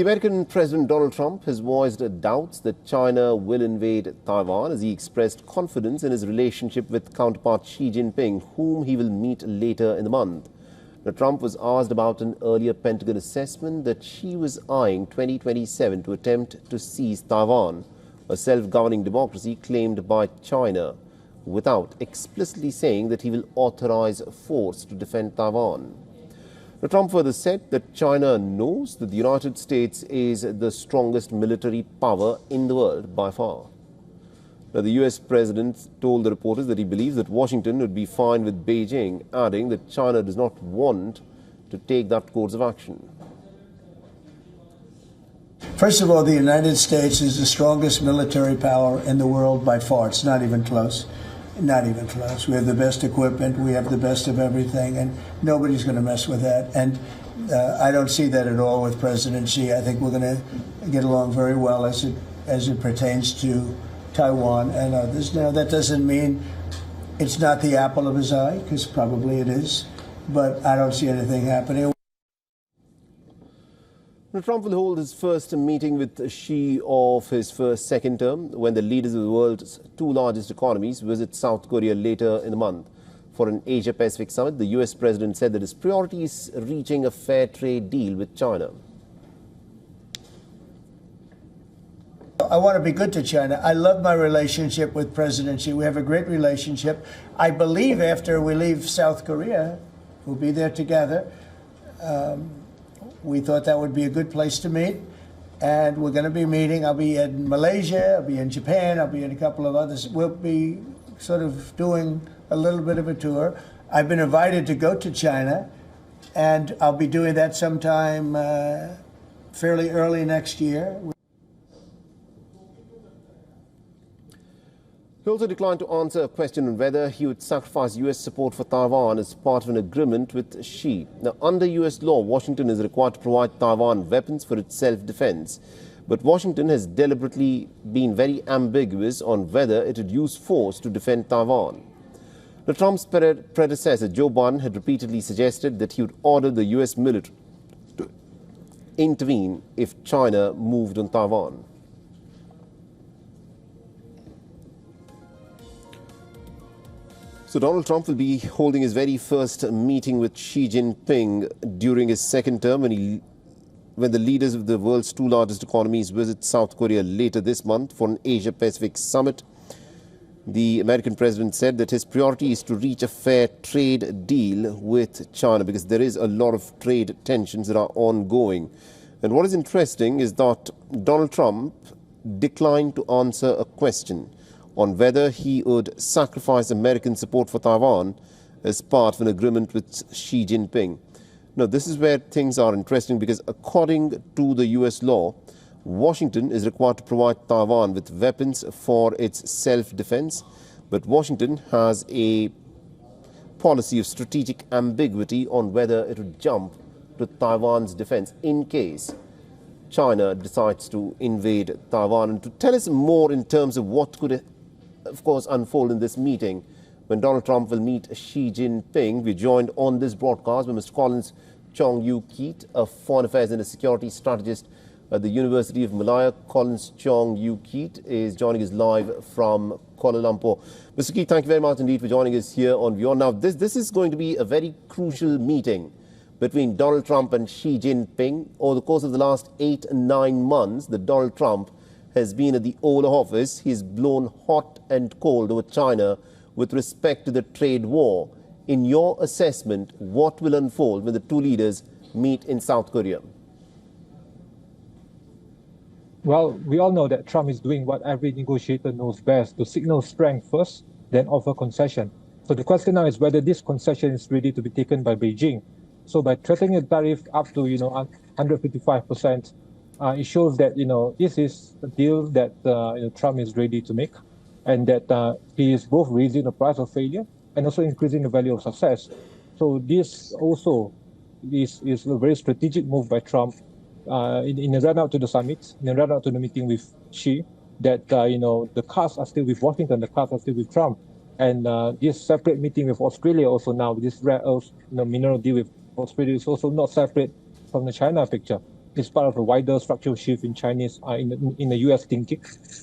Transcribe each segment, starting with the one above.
The American President Donald Trump has voiced doubts that China will invade Taiwan as he expressed confidence in his relationship with counterpart Xi Jinping, whom he will meet later in the month. Now, Trump was asked about an earlier Pentagon assessment that Xi was eyeing 2027 to attempt to seize Taiwan, a self-governing democracy claimed by China, without explicitly saying that he will authorize force to defend Taiwan. Now, Trump further said that China knows that the United States is the strongest military power in the world by far. Now, the US president told the reporters that he believes that Washington would be fine with Beijing, adding that China does not want to take that course of action. First of all, the United States is the strongest military power in the world by far. It's not even close. Not even close. We have the best equipment. We have the best of everything, and nobody's going to mess with that. And I don't see that at all with President Xi. I think we're going to get along very well as it pertains to Taiwan and others. Now, that doesn't mean it's not the apple of his eye, because probably it is, but I don't see anything happening. Now, Trump will hold his first meeting with Xi of his second term when the leaders of the world's two largest economies visit South Korea later in the month. For an Asia-Pacific summit, the US president said that his priority is reaching a fair trade deal with China. I want to be good to China. I love my relationship with President Xi. We have a great relationship. I believe after we leave South Korea, we'll be there together. We thought that would be a good place to meet, and we're going to be meeting. I'll be in Malaysia, I'll be in Japan, I'll be in a couple of others. We'll be sort of doing a little bit of a tour. I've been invited to go to China, and I'll be doing that sometime fairly early next year. He also declined to answer a question on whether he would sacrifice US support for Taiwan as part of an agreement with Xi. Now, under US law, Washington is required to provide Taiwan weapons for its self-defense. But Washington has deliberately been very ambiguous on whether it would use force to defend Taiwan. Now, Trump's predecessor, Joe Biden, had repeatedly suggested that he would order the US military to intervene if China moved on Taiwan. So Donald Trump will be holding his very first meeting with Xi Jinping during his second term when the leaders of the world's two largest economies visit South Korea later this month for an Asia-Pacific summit. The American president said that his priority is to reach a fair trade deal with China because there is a lot of trade tensions that are ongoing. And what is interesting is that Donald Trump declined to answer a question on whether he would sacrifice American support for Taiwan as part of an agreement with Xi Jinping. Now, this is where things are interesting because according to the US law, Washington is required to provide Taiwan with weapons for its self-defense, but Washington has a policy of strategic ambiguity on whether it would jump to Taiwan's defense in case China decides to invade Taiwan. And to tell us more in terms of what could of course, unfold in this meeting when Donald Trump will meet Xi Jinping. We're joined on this broadcast by Mr. Collins Chong-Yu-Keat, a foreign affairs and a security strategist at the University of Malaya. Collins Chong-Yu-Keat is joining us live from Kuala Lumpur. Mr. Keat, thank you very much indeed for joining us here on WION. Now, this is going to be a very crucial meeting between Donald Trump and Xi Jinping. Over the course of the last 8 and 9 months that Donald Trump has been at the Oval Office, he's blown hot and cold over China with respect to the trade war. In your assessment, what will unfold when the two leaders meet in South Korea? Well, we all know that Trump is doing what every negotiator knows best, to signal strength first, then offer concession. So the question now is whether this concession is ready to be taken by Beijing. So by threatening a tariff up to 155%, it shows that this is a deal that Trump is ready to make, and that he is both raising the price of failure and also increasing the value of success. So this also is a very strategic move by Trump in the run-up to the summit, in the run-up to the meeting with Xi, that the cards are still with Washington, the cards are still with Trump, and this separate meeting with Australia also now, this rare earth mineral deal with Australia is also not separate from the China picture. is part of a wider structural shift in Chinese in the U.S. thinking,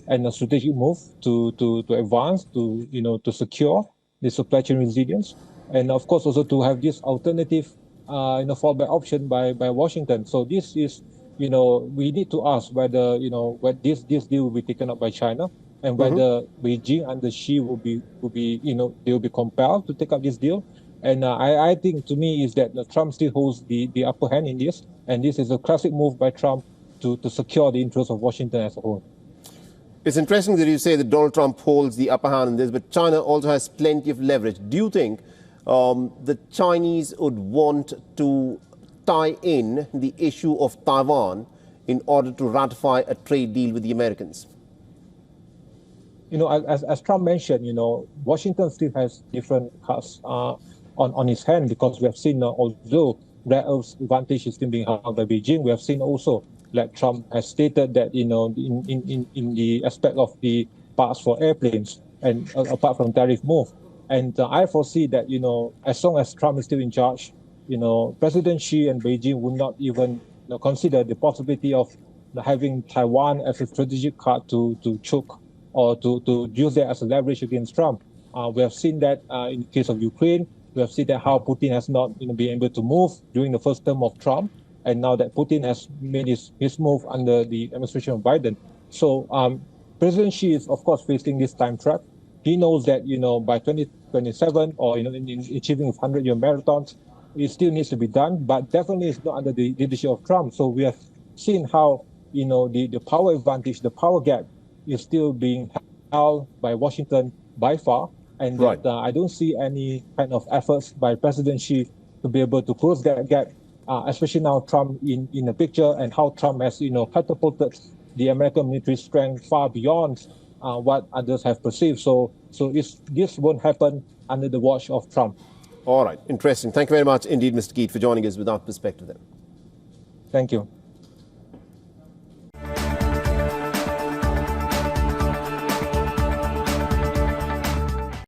and a strategic move to advance to secure the supply chain resilience, and of course also to have this alternative fallback option by Washington. So this is we need to ask whether when this deal will be taken up by China, and whether Beijing and the Xi will be they will be compelled to take up this deal. And I think, to me, is that Trump still holds the upper hand in this, and this is a classic move by Trump to secure the interests of Washington as a whole. It's interesting that you say that Donald Trump holds the upper hand in this, but China also has plenty of leverage. Do you think the Chinese would want to tie in the issue of Taiwan in order to ratify a trade deal with the Americans? As Trump mentioned, Washington still has different cards on his hand, because we have seen, although rare earths advantage is still being held by Beijing, we have seen also, like Trump has stated, that in the aspect of the parts for airplanes, and apart from tariff move, and I foresee that as long as Trump is still in charge, President Xi and Beijing would not even consider the possibility of having Taiwan as a strategic card to choke, or to use that as a leverage against Trump. We have seen that in the case of Ukraine. We have seen that how Putin has not been able to move during the first term of Trump, and now that Putin has made his move under the administration of Biden. So President Xi is, of course, facing this time trap. He knows that by 2027, or in achieving 100-year marathons, it still needs to be done, but definitely it's not under the leadership of Trump. So we have seen how the power advantage, the power gap, is still being held by Washington by far, and right. that, I don't see any kind of efforts by President Xi to be able to close that gap, especially now Trump in the picture, and how Trump has catapulted the American military strength far beyond what others have perceived. So this won't happen under the watch of Trump. All right, interesting. Thank you very much indeed, Mr. Keat, for joining us with that perspective there. Thank you.